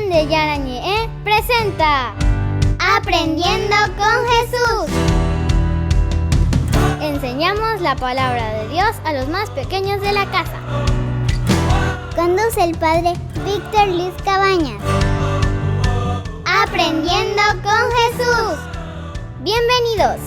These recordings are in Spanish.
Virgen de Yarañé presenta Aprendiendo con Jesús. Enseñamos la palabra de Dios a los más pequeños de la casa. Conduce el padre Víctor Luis Cabañas. Aprendiendo con Jesús. Bienvenidos.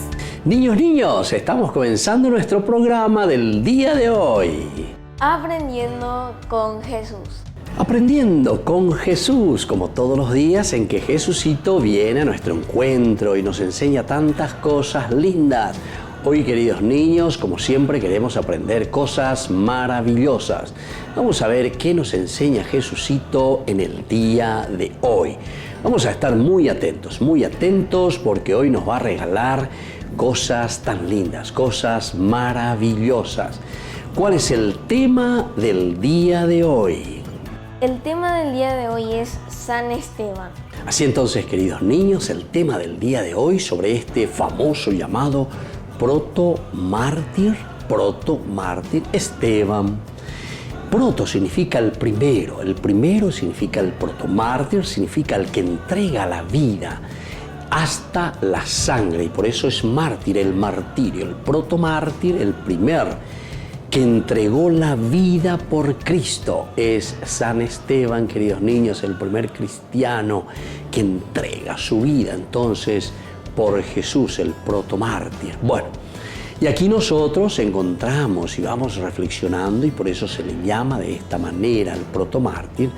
Niños, estamos comenzando nuestro programa del día de hoy. Aprendiendo con Jesús. Aprendiendo con Jesús, como todos los días en que Jesucito viene a nuestro encuentro y nos enseña tantas cosas lindas. Hoy, queridos niños, como siempre queremos aprender cosas maravillosas. Vamos a ver qué nos enseña Jesucito en el día de hoy. Vamos a estar muy atentos porque hoy nos va a regalar cosas tan lindas, cosas maravillosas. ¿Cuál es el tema del día de hoy? El tema del día de hoy es San Esteban. Así entonces, queridos niños, el tema del día de hoy sobre este famoso llamado protomártir Esteban. Proto significa el primero significa el protomártir, significa el que entrega la vida hasta la sangre, y por eso es mártir, el martirio, el protomártir, el primer que entregó la vida por Cristo. Es San Esteban, queridos niños, el primer cristiano que entrega su vida entonces por Jesús, el protomártir. Bueno, y aquí nosotros encontramos y vamos reflexionando, y por eso se le llama de esta manera el protomártir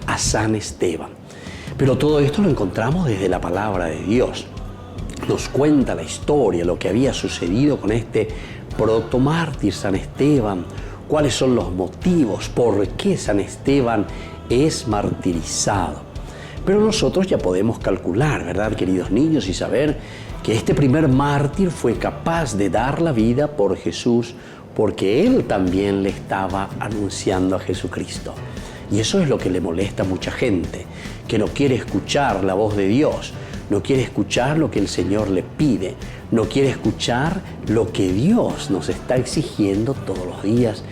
a San Esteban. Pero todo esto lo encontramos desde la palabra de Dios. Nos cuenta la historia, lo que había sucedido con este protomártir San Esteban, cuáles son los motivos, por qué San Esteban es martirizado. Pero nosotros ya podemos calcular, ¿verdad, queridos niños? Y saber que este primer mártir fue capaz de dar la vida por Jesús porque él también le estaba anunciando a Jesucristo. Y eso es lo que le molesta a mucha gente, que no quiere escuchar la voz de Dios, no quiere escuchar lo que el Señor le pide, no quiere escuchar lo que Dios nos está exigiendo todos los días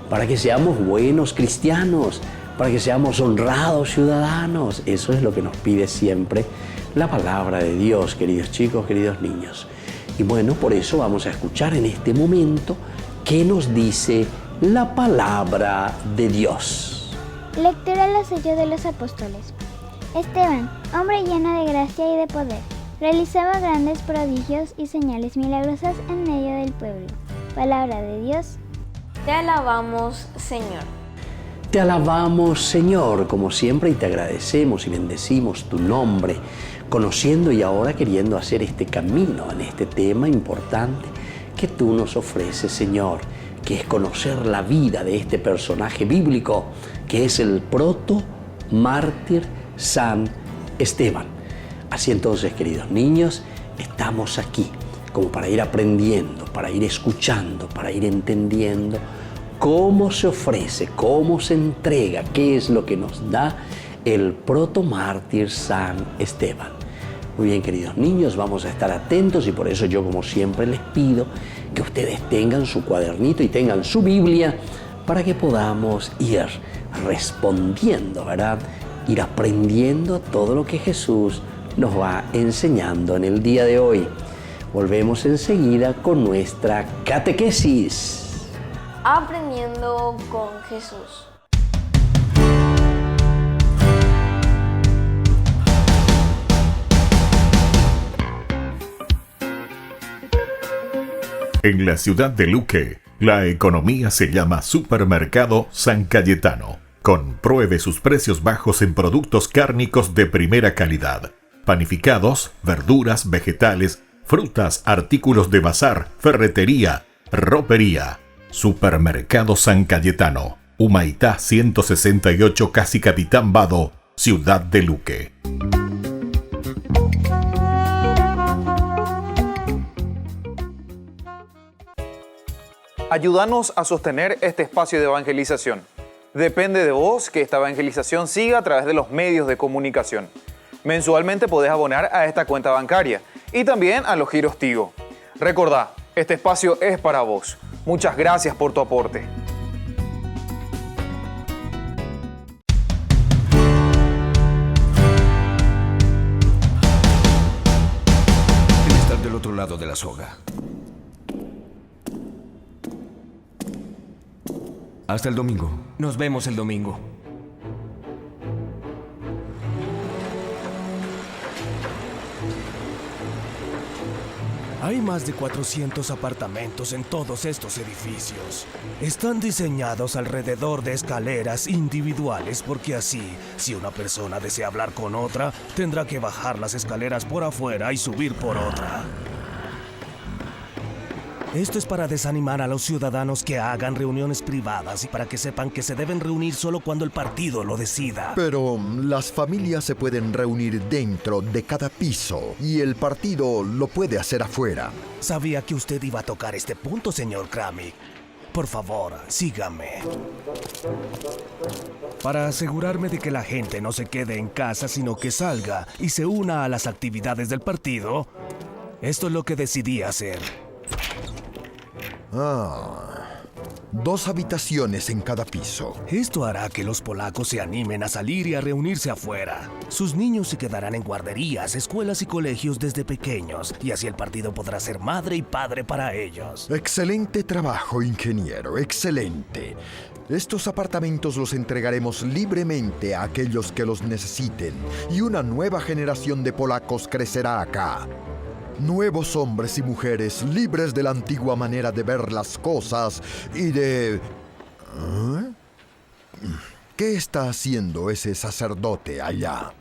para que seamos buenos cristianos, para que seamos honrados ciudadanos. Eso es lo que nos pide siempre la palabra de Dios, queridos chicos, queridos niños. Y bueno, por eso vamos a escuchar en este momento qué nos dice la palabra de Dios. Lectura de los Hechos de los Apóstoles. Esteban, hombre lleno de gracia y de poder, realizaba grandes prodigios y señales milagrosas en medio del pueblo. Palabra de Dios. Te alabamos, Señor. Te alabamos, Señor, como siempre, y te agradecemos y bendecimos tu nombre, conociendo y ahora queriendo hacer este camino en este tema importante que tú nos ofreces, Señor, que es conocer la vida de este personaje bíblico, que es el protomártir San Esteban. Así entonces, queridos niños, estamos aquí como para ir aprendiendo, para ir escuchando, para ir entendiendo cómo se ofrece, cómo se entrega, qué es lo que nos da el protomártir San Esteban. Muy bien, queridos niños, vamos a estar atentos, y por eso yo, como siempre, les pido que ustedes tengan su cuadernito y tengan su Biblia para que podamos ir respondiendo, ¿verdad? Ir aprendiendo todo lo que Jesús nos va enseñando en el día de hoy. Volvemos enseguida con nuestra catequesis. Aprendiendo con Jesús. En la ciudad de Luque, la economía se llama Supermercado San Cayetano. Compruebe sus precios bajos en productos cárnicos de primera calidad. Panificados, verduras, vegetales, frutas, artículos de bazar, ferretería, ropería. Supermercado San Cayetano, Humaitá 168, Casi Capitán Vado, ciudad de Luque. Ayúdanos a sostener este espacio de evangelización. Depende de vos que esta evangelización siga a través de los medios de comunicación. Mensualmente podés abonar a esta cuenta bancaria y también a los giros Tigo. Recordá, este espacio es para vos. Muchas gracias por tu aporte. lado de la soga. Hasta el domingo. Nos vemos el domingo. Hay más de 400 apartamentos en todos estos edificios. Están diseñados alrededor de escaleras individuales porque así, si una persona desea hablar con otra, tendrá que bajar las escaleras por afuera y subir por otra. Esto es para desanimar a los ciudadanos que hagan reuniones privadas y para que sepan que se deben reunir solo cuando el partido lo decida. Pero las familias se pueden reunir dentro de cada piso y el partido lo puede hacer afuera. Sabía que usted iba a tocar este punto, señor Kramik. Por favor, sígame. Para asegurarme de que la gente no se quede en casa, sino que salga y se una a las actividades del partido, esto es lo que decidí hacer. 2 habitaciones en cada piso. Esto hará que los polacos se animen a salir y a reunirse afuera. Sus niños se quedarán en guarderías, escuelas y colegios desde pequeños, y así el partido podrá ser madre y padre para ellos. Excelente trabajo, ingeniero, excelente. Estos apartamentos los entregaremos libremente a aquellos que los necesiten, y una nueva generación de polacos crecerá acá. Nuevos hombres y mujeres libres de la antigua manera de ver las cosas y de... ¿Qué está haciendo ese sacerdote allá?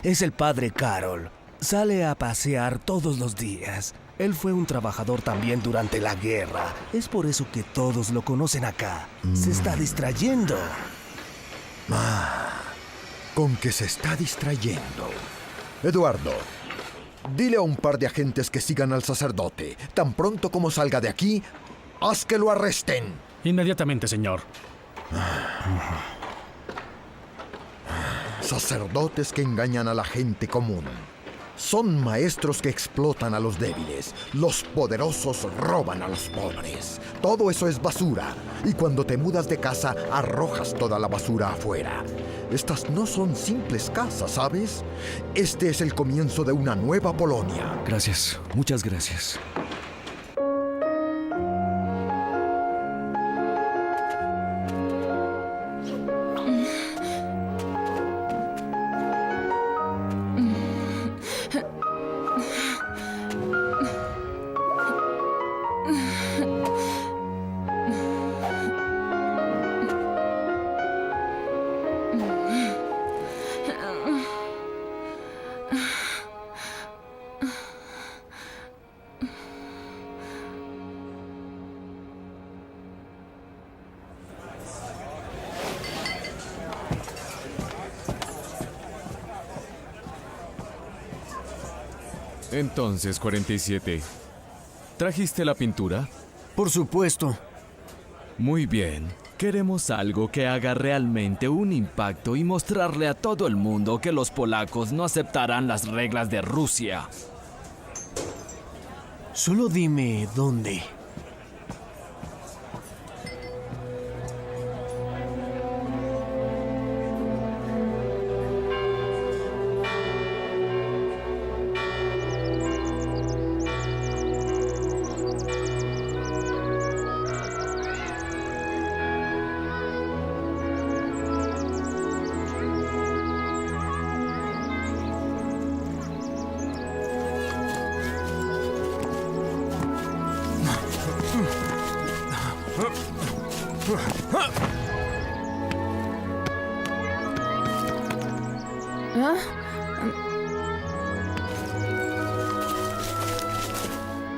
Es el padre Karol. Sale a pasear todos los días. Él fue un trabajador también durante la guerra. Es por eso que todos lo conocen acá. Se está distrayendo. ¿Con qué se está distrayendo? Eduardo, dile a un par de agentes que sigan al sacerdote. Tan pronto como salga de aquí, haz que lo arresten. Inmediatamente, señor. Sacerdotes que engañan a la gente común. Son maestros que explotan a los débiles. Los poderosos roban a los pobres. Todo eso es basura. Y cuando te mudas de casa, arrojas toda la basura afuera. Estas no son simples casas, ¿sabes? Este es el comienzo de una nueva Polonia. Gracias, muchas gracias. Entonces, 47. ¿Trajiste la pintura? Por supuesto. Muy bien. Queremos algo que haga realmente un impacto y mostrarle a todo el mundo que los polacos no aceptarán las reglas de Rusia. Solo dime dónde.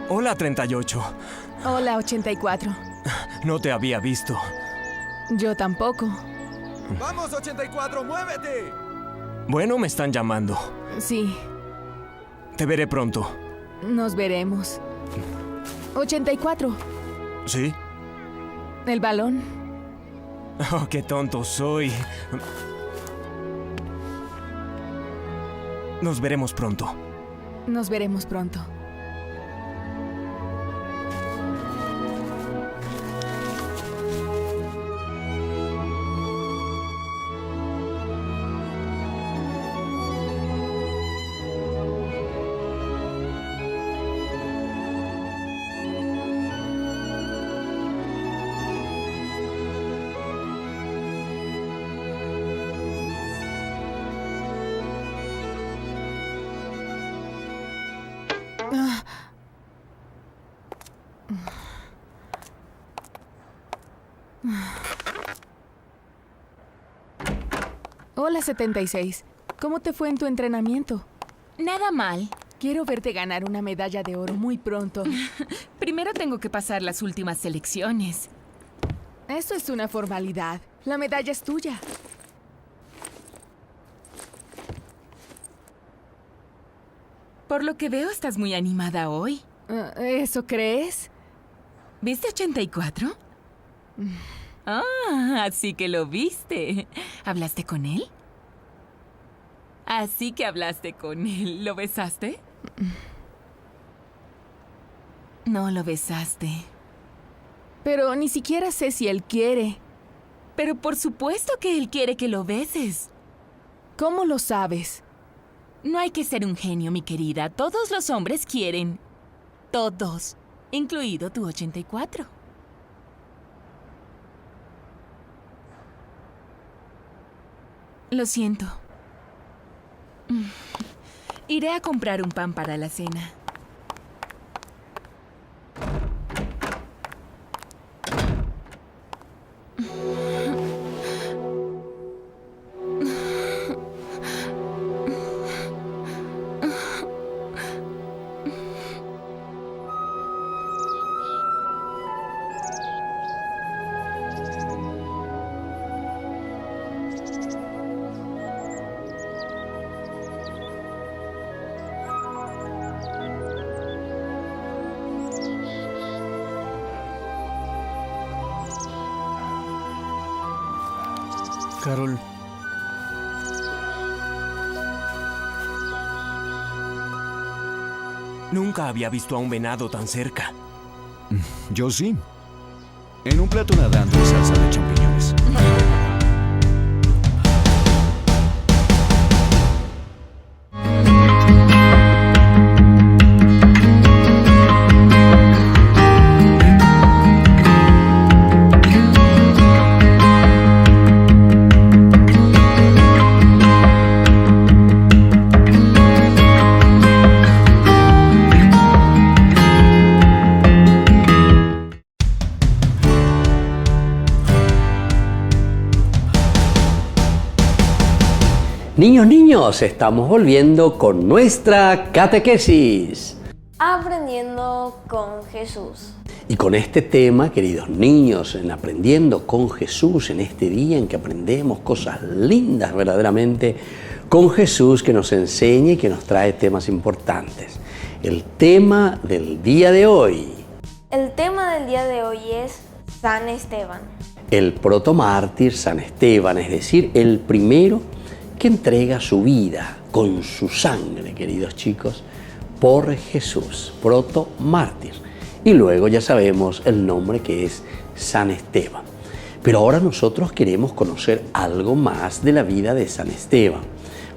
Hola, 38. Hola, 84. No te había visto. Yo tampoco. ¡Vamos, 84, muévete! Bueno, me están llamando. Sí, Te veré pronto. nos veremos. 84. ¿Sí? ¿El balón? Oh, qué tonto soy. Nos veremos pronto. Nos veremos pronto. Hola, 76. ¿Cómo te fue en tu entrenamiento? Nada mal. Quiero verte ganar una medalla de oro muy pronto. Primero tengo que pasar las últimas selecciones. Esto es una formalidad. La medalla es tuya. Por lo que veo, estás muy animada hoy. ¿Eso crees? ¿Viste 84? Ah, así que lo viste. ¿Hablaste con él? Así que hablaste con él. ¿Lo besaste? No lo besaste. Pero ni siquiera sé si él quiere. Pero por supuesto que él quiere que lo beses. ¿Cómo lo sabes? No hay que ser un genio, mi querida. Todos los hombres quieren. Todos. Incluido tu 84. Lo siento. Iré a comprar un pan para la cena. Carol. Nunca había visto a un venado tan cerca. Yo sí. En un plato nadando en salsa de champiñones. Niños, estamos volviendo con nuestra catequesis. Aprendiendo con Jesús. Y con este tema, queridos niños, en Aprendiendo con Jesús, en este día en que aprendemos cosas lindas verdaderamente con Jesús, que nos enseña y que nos trae temas importantes. El tema del día de hoy. El tema del día de hoy es San Esteban. El protomártir San Esteban, es decir, el primero que entrega su vida con su sangre, queridos chicos, por Jesús, protomártir. Y luego ya sabemos el nombre que es San Esteban. Pero ahora nosotros queremos conocer algo más de la vida de San Esteban.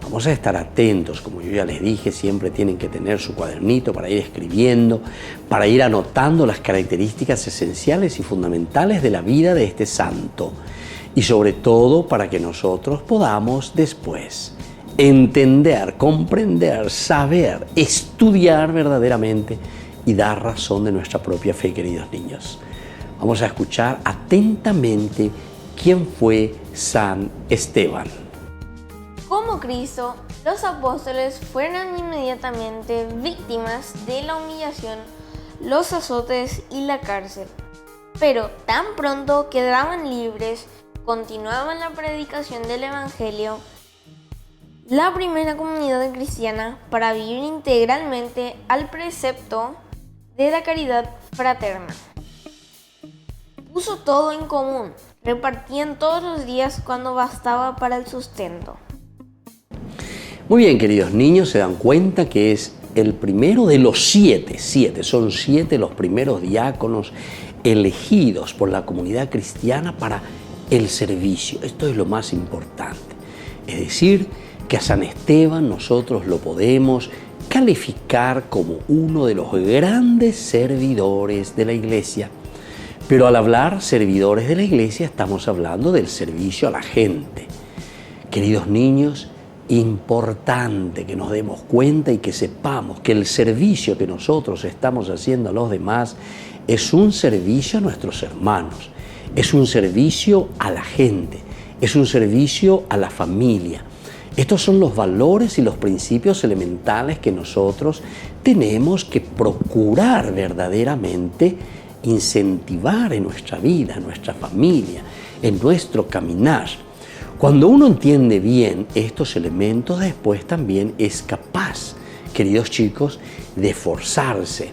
Vamos a estar atentos, como yo ya les dije, siempre tienen que tener su cuadernito para ir escribiendo, para ir anotando las características esenciales y fundamentales de la vida de este santo. Y sobre todo para que nosotros podamos después entender, comprender, saber, estudiar verdaderamente y dar razón de nuestra propia fe, queridos niños. Vamos a escuchar atentamente quién fue San Esteban. Como Cristo, los apóstoles fueron inmediatamente víctimas de la humillación, los azotes y la cárcel. Pero tan pronto quedaban libres, continuaban la predicación del Evangelio, la primera comunidad cristiana, para vivir integralmente al precepto de la caridad fraterna. Puso todo en común, repartían todos los días cuando bastaba para el sustento. Muy bien, queridos niños, se dan cuenta que es el primero de los siete, son 7 los primeros diáconos elegidos por la comunidad cristiana para el servicio. Esto es lo más importante. Es decir, que a San Esteban nosotros lo podemos calificar como uno de los grandes servidores de la Iglesia. Pero al hablar servidores de la Iglesia estamos hablando del servicio a la gente. Queridos niños, importante que nos demos cuenta y que sepamos que el servicio que nosotros estamos haciendo a los demás es un servicio a nuestros hermanos, es un servicio a la gente, es un servicio a la familia. Estos son los valores y los principios elementales que nosotros tenemos que procurar verdaderamente incentivar en nuestra vida, en nuestra familia, en nuestro caminar. Cuando uno entiende bien estos elementos, después también es capaz, queridos chicos, de esforzarse.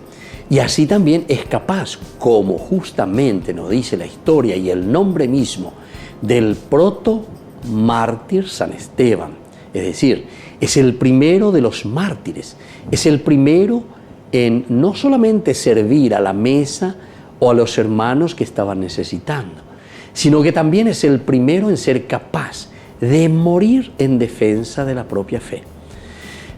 Y así también es capaz, como justamente nos dice la historia y el nombre mismo del proto-mártir San Esteban. Es decir, es el primero de los mártires, es el primero en no solamente servir a la mesa o a los hermanos que estaban necesitando, sino que también es el primero en ser capaz de morir en defensa de la propia fe.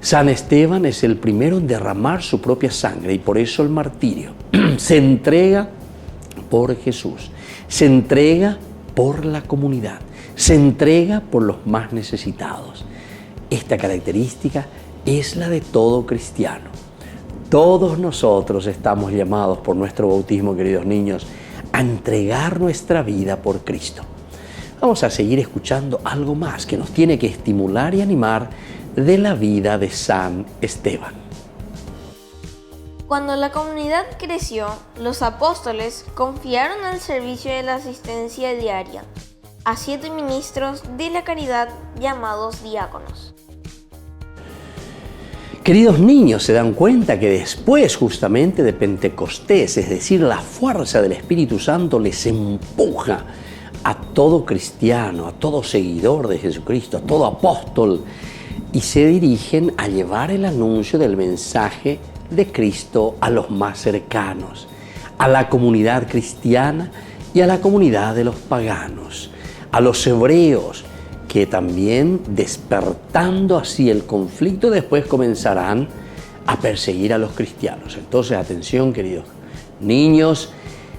San Esteban es el primero en derramar su propia sangre y por eso el martirio. Se entrega por Jesús, se entrega por la comunidad, se entrega por los más necesitados. Esta característica es la de todo cristiano. Todos nosotros estamos llamados por nuestro bautismo, queridos niños, a entregar nuestra vida por Cristo. Vamos a seguir escuchando algo más que nos tiene que estimular y animar de la vida de San Esteban. Cuando la comunidad creció, los apóstoles confiaron al servicio de la asistencia diaria a 7 ministros de la caridad llamados diáconos. Queridos niños, se dan cuenta que después justamente de Pentecostés, es decir, la fuerza del Espíritu Santo les empuja a todo cristiano, a todo seguidor de Jesucristo, a todo apóstol, y se dirigen a llevar el anuncio del mensaje de Cristo a los más cercanos, a la comunidad cristiana y a la comunidad de los paganos, a los hebreos, que también, despertando así el conflicto, después comenzarán a perseguir a los cristianos. Entonces, atención, queridos niños,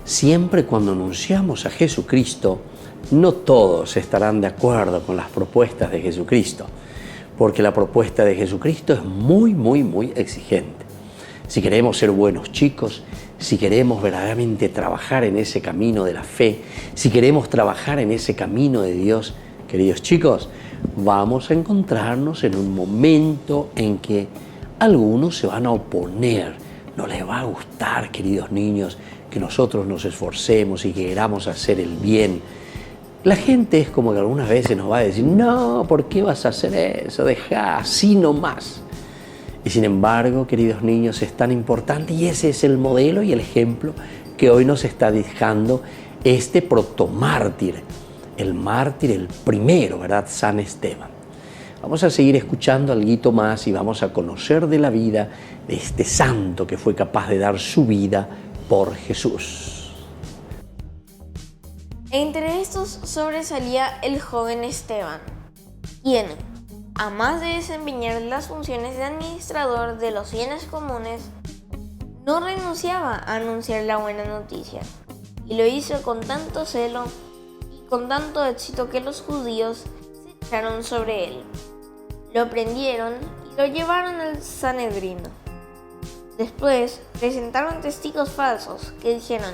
siempre cuando anunciamos a Jesucristo, no todos estarán de acuerdo con las propuestas de Jesucristo, porque la propuesta de Jesucristo es muy, muy, muy exigente. Si queremos ser buenos chicos, si queremos verdaderamente trabajar en ese camino de la fe, si queremos trabajar en ese camino de Dios, queridos chicos, vamos a encontrarnos en un momento en que algunos se van a oponer. No les va a gustar, queridos niños, que nosotros nos esforcemos y que queramos hacer el bien. La gente es como que algunas veces nos va a decir, no, ¿por qué vas a hacer eso? Deja así nomás. Y sin embargo, queridos niños, es tan importante y ese es el modelo y el ejemplo que hoy nos está dejando este protomártir, el mártir, el primero, ¿verdad? San Esteban. Vamos a seguir escuchando algo más y vamos a conocer de la vida de este santo que fue capaz de dar su vida por Jesús. Entre estos sobresalía el joven Esteban, quien, a más de desempeñar las funciones de administrador de los bienes comunes, no renunciaba a anunciar la buena noticia, y lo hizo con tanto celo y con tanto éxito que los judíos se echaron sobre él. Lo prendieron y lo llevaron al Sanedrino. Después presentaron testigos falsos que dijeron: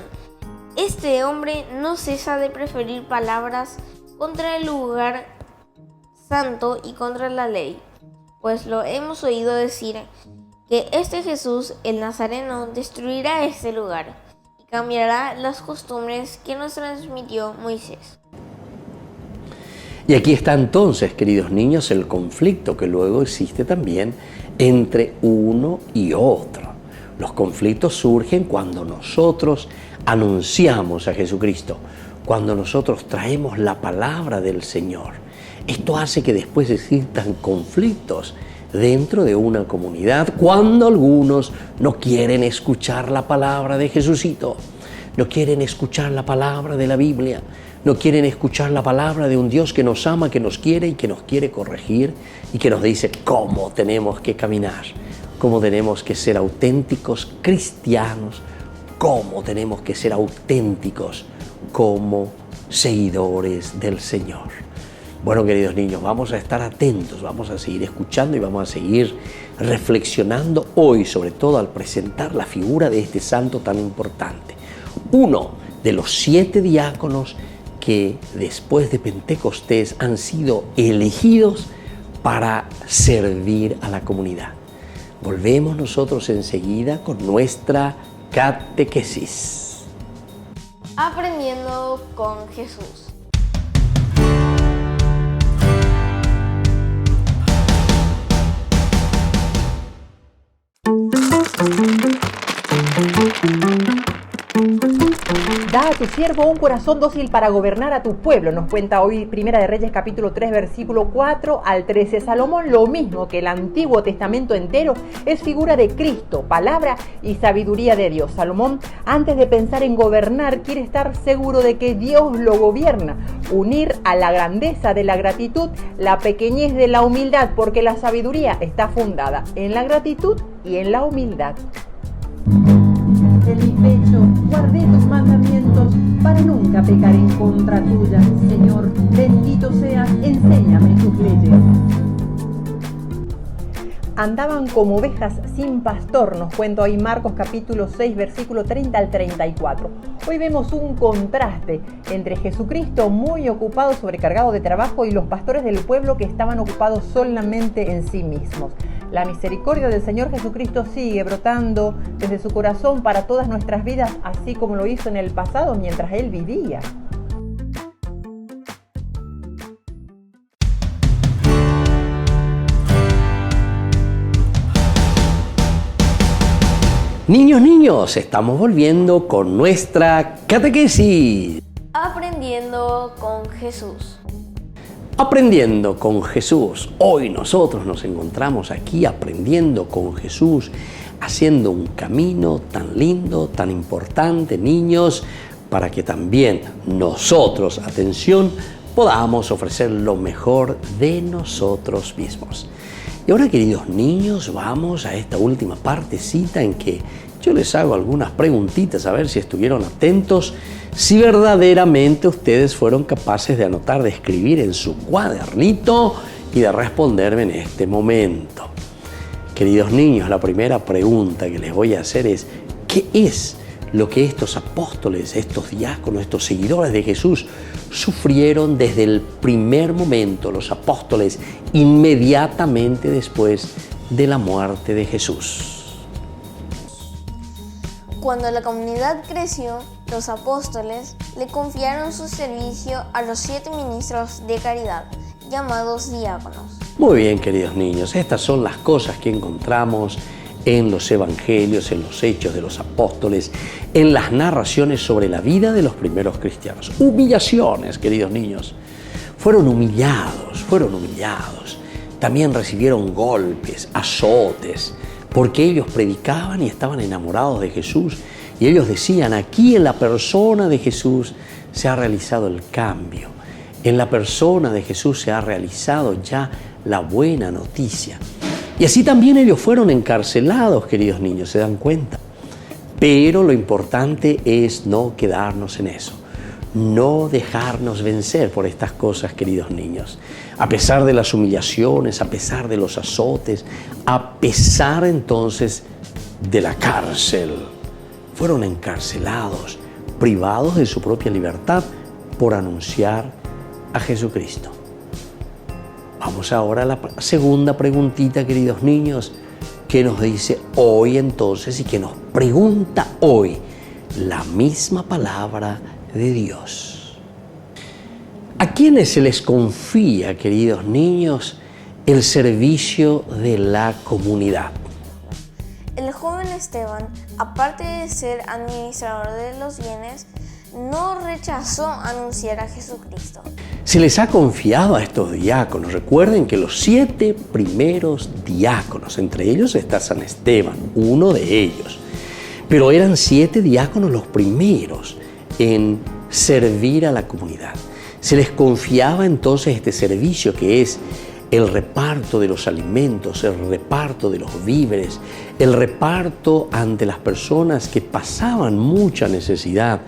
este hombre no cesa de preferir palabras contra el lugar santo y contra la ley, pues lo hemos oído decir que este Jesús, el Nazareno, destruirá este lugar y cambiará las costumbres que nos transmitió Moisés. Y aquí está entonces, queridos niños, el conflicto que luego existe también entre uno y otro. Los conflictos surgen cuando nosotros anunciamos a Jesucristo, cuando nosotros traemos la palabra del Señor. Esto hace que después existan conflictos dentro de una comunidad cuando algunos no quieren escuchar la palabra de Jesucito, no quieren escuchar la palabra de la Biblia, no quieren escuchar la palabra de un Dios que nos ama, que nos quiere y que nos quiere corregir y que nos dice cómo tenemos que caminar, cómo tenemos que ser auténticos cristianos, cómo tenemos que ser auténticos como seguidores del Señor. Bueno, queridos niños, vamos a estar atentos, vamos a seguir escuchando y vamos a seguir reflexionando hoy, sobre todo al presentar la figura de este santo tan importante. Uno de los 7 diáconos que después de Pentecostés han sido elegidos para servir a la comunidad. Volvemos nosotros enseguida con nuestra catequesis. Aprendiendo con Jesús. Da a tu siervo un corazón dócil para gobernar a tu pueblo, nos cuenta hoy Primera de Reyes capítulo 3 versículo 4 al 13. Salomón, lo mismo que el Antiguo Testamento entero, es figura de Cristo, palabra y sabiduría de Dios. Salomón, antes de pensar en gobernar, quiere estar seguro de que Dios lo gobierna, unir a la grandeza de la gratitud la pequeñez de la humildad, porque la sabiduría está fundada en la gratitud y en la humildad. En mi pecho guardé tus mandamientos para nunca pecar en contra tuya. Señor, bendito seas, enséñame tus leyes. Andaban como ovejas sin pastor, nos cuenta hoy Marcos capítulo 6, versículo 30 al 34. Hoy vemos un contraste entre Jesucristo muy ocupado, sobrecargado de trabajo, y los pastores del pueblo que estaban ocupados solamente en sí mismos. La misericordia del Señor Jesucristo sigue brotando desde su corazón para todas nuestras vidas, así como lo hizo en el pasado mientras Él vivía. Niños, estamos volviendo con nuestra catequesis. Aprendiendo con Jesús. Aprendiendo con Jesús. Hoy nosotros nos encontramos aquí aprendiendo con Jesús, haciendo un camino tan lindo, tan importante, niños, para que también nosotros, atención, podamos ofrecer lo mejor de nosotros mismos. Y ahora, queridos niños, vamos a esta última partecita en que yo les hago algunas preguntitas a ver si estuvieron atentos, si verdaderamente ustedes fueron capaces de anotar, de escribir en su cuadernito y de responderme en este momento. Queridos niños, la primera pregunta que les voy a hacer es: ¿qué es lo que estos apóstoles, estos diáconos, estos seguidores de Jesús sufrieron desde el primer momento, los apóstoles, inmediatamente después de la muerte de Jesús? Cuando la comunidad creció, los apóstoles le confiaron su servicio a los 7 ministros de caridad, llamados diáconos. Muy bien, queridos niños, estas son las cosas que encontramos en los evangelios, en los hechos de los apóstoles, en las narraciones sobre la vida de los primeros cristianos. Humillaciones, queridos niños. Fueron humillados. También recibieron golpes, azotes, porque ellos predicaban y estaban enamorados de Jesús. Y ellos decían: aquí en la persona de Jesús se ha realizado el cambio. En la persona de Jesús se ha realizado ya la buena noticia. Y así también ellos fueron encarcelados, queridos niños, ¿se dan cuenta? Pero lo importante es no quedarnos en eso, no dejarnos vencer por estas cosas, queridos niños. A pesar de las humillaciones, a pesar de los azotes, a pesar entonces de la cárcel, fueron encarcelados, privados de su propia libertad por anunciar a Jesucristo. Vamos ahora a la segunda preguntita, queridos niños, que nos dice hoy entonces y que nos pregunta hoy la misma palabra de Dios. ¿A quiénes se les confía, queridos niños, el servicio de la comunidad? El joven Esteban, aparte de ser administrador de los bienes, no rechazó anunciar a Jesucristo. Se les ha confiado a estos diáconos. Recuerden que los 7 primeros diáconos, entre ellos está San Esteban, uno de ellos, pero eran 7 diáconos los primeros en servir a la comunidad. Se les confiaba entonces este servicio, que es el reparto de los alimentos, el reparto de los víveres, el reparto ante las personas que pasaban mucha necesidad.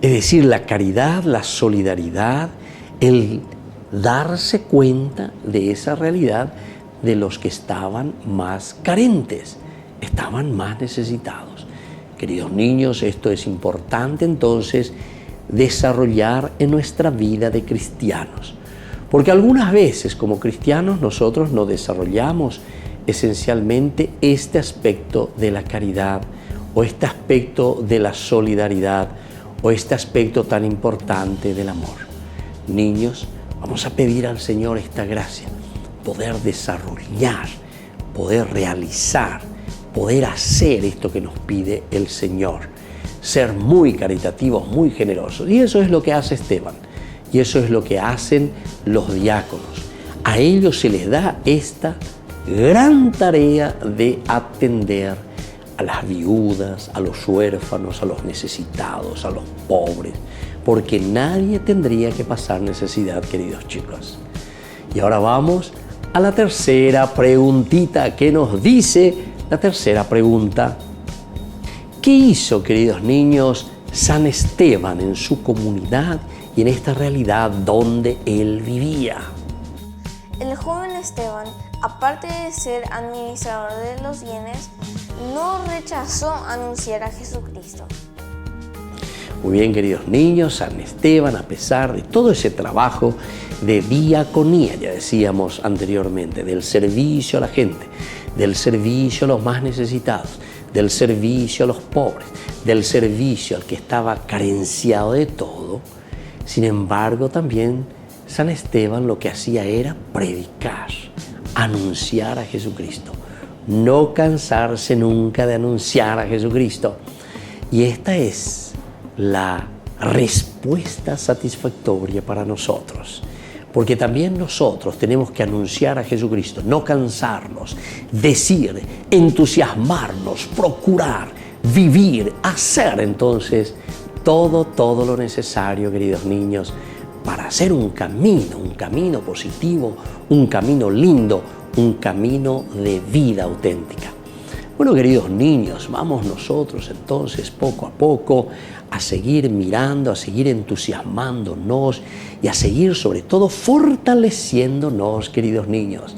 Es decir, la caridad, la solidaridad, el darse cuenta de esa realidad de los que estaban más carentes, estaban más necesitados. Queridos niños, esto es importante entonces desarrollar en nuestra vida de cristianos, porque algunas veces como cristianos nosotros no desarrollamos esencialmente este aspecto de la caridad o este aspecto de la solidaridad o este aspecto tan importante del amor. Niños, vamos a pedir al Señor esta gracia, poder desarrollar, poder realizar, poder hacer esto que nos pide el Señor, ser muy caritativos, muy generosos. Y eso es lo que hace Esteban, y eso es lo que hacen los diáconos. A ellos se les da esta gran tarea de atender a las viudas, a los huérfanos, a los necesitados, a los pobres, porque nadie tendría que pasar necesidad, queridos chicos. Y ahora vamos a la tercera preguntita que nos dice la tercera pregunta. ¿Qué hizo, queridos niños, San Esteban en su comunidad y en esta realidad donde él vivía? El joven Esteban, aparte de ser administrador de los bienes, no rechazó anunciar a Jesucristo. Muy bien, queridos niños, San Esteban, a pesar de todo ese trabajo de diaconía, ya decíamos anteriormente, del servicio a la gente, del servicio a los más necesitados, del servicio a los pobres, del servicio al que estaba carenciado de todo, sin embargo también San Esteban lo que hacía era predicar, anunciar a Jesucristo, no cansarse nunca de anunciar a Jesucristo. Y esta es la respuesta satisfactoria para nosotros, porque también nosotros tenemos que anunciar a Jesucristo, no cansarnos, decir, entusiasmarnos, procurar, vivir, hacer entonces todo lo necesario, queridos niños, para hacer un camino positivo, un camino lindo, un camino de vida auténtica. Bueno, queridos niños, vamos nosotros entonces poco a poco a seguir mirando, a seguir entusiasmándonos y a seguir sobre todo fortaleciéndonos, queridos niños.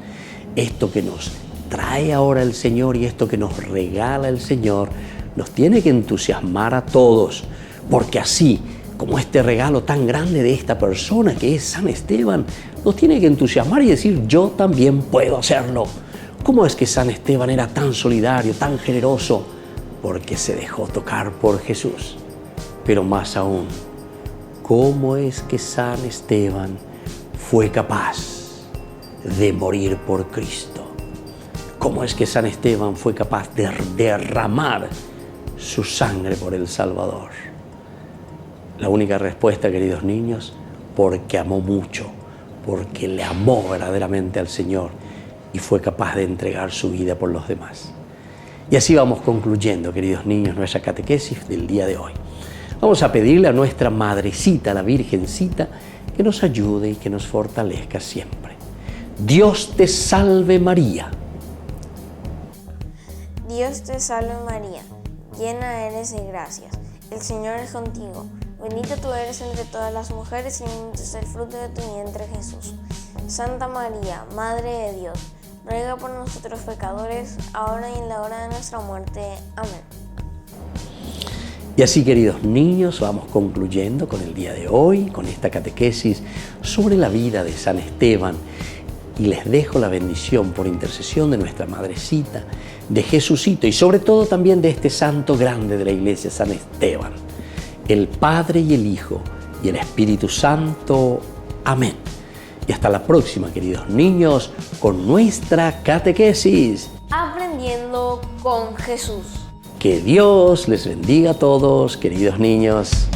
Esto que nos trae ahora el Señor y esto que nos regala el Señor nos tiene que entusiasmar a todos, porque así como este regalo tan grande de esta persona que es San Esteban, nos tiene que entusiasmar y decir, yo también puedo hacerlo. ¿Cómo es que San Esteban era tan solidario, tan generoso? Porque se dejó tocar por Jesús. Pero más aún, ¿cómo es que San Esteban fue capaz de morir por Cristo? ¿Cómo es que San Esteban fue capaz de derramar su sangre por el Salvador? La única respuesta, queridos niños, porque amó mucho, porque le amó verdaderamente al Señor y fue capaz de entregar su vida por los demás. Y así vamos concluyendo, queridos niños, nuestra catequesis del día de hoy. Vamos a pedirle a nuestra Madrecita, la Virgencita, que nos ayude y que nos fortalezca siempre. Dios te salve María. Dios te salve María, llena eres de gracias. El Señor es contigo. Bendita tú eres entre todas las mujeres y bendito es el fruto de tu vientre, Jesús. Santa María, Madre de Dios, ruega por nosotros pecadores, ahora y en la hora de nuestra muerte. Amén. Y así, queridos niños, vamos concluyendo con el día de hoy, con esta catequesis sobre la vida de San Esteban. Y les dejo la bendición por intercesión de nuestra Madrecita, de Jesucito y sobre todo también de este santo grande de la Iglesia, San Esteban. El Padre y el Hijo y el Espíritu Santo. Amén. Y hasta la próxima, queridos niños, con nuestra catequesis. Aprendiendo con Jesús. Que Dios les bendiga a todos, queridos niños.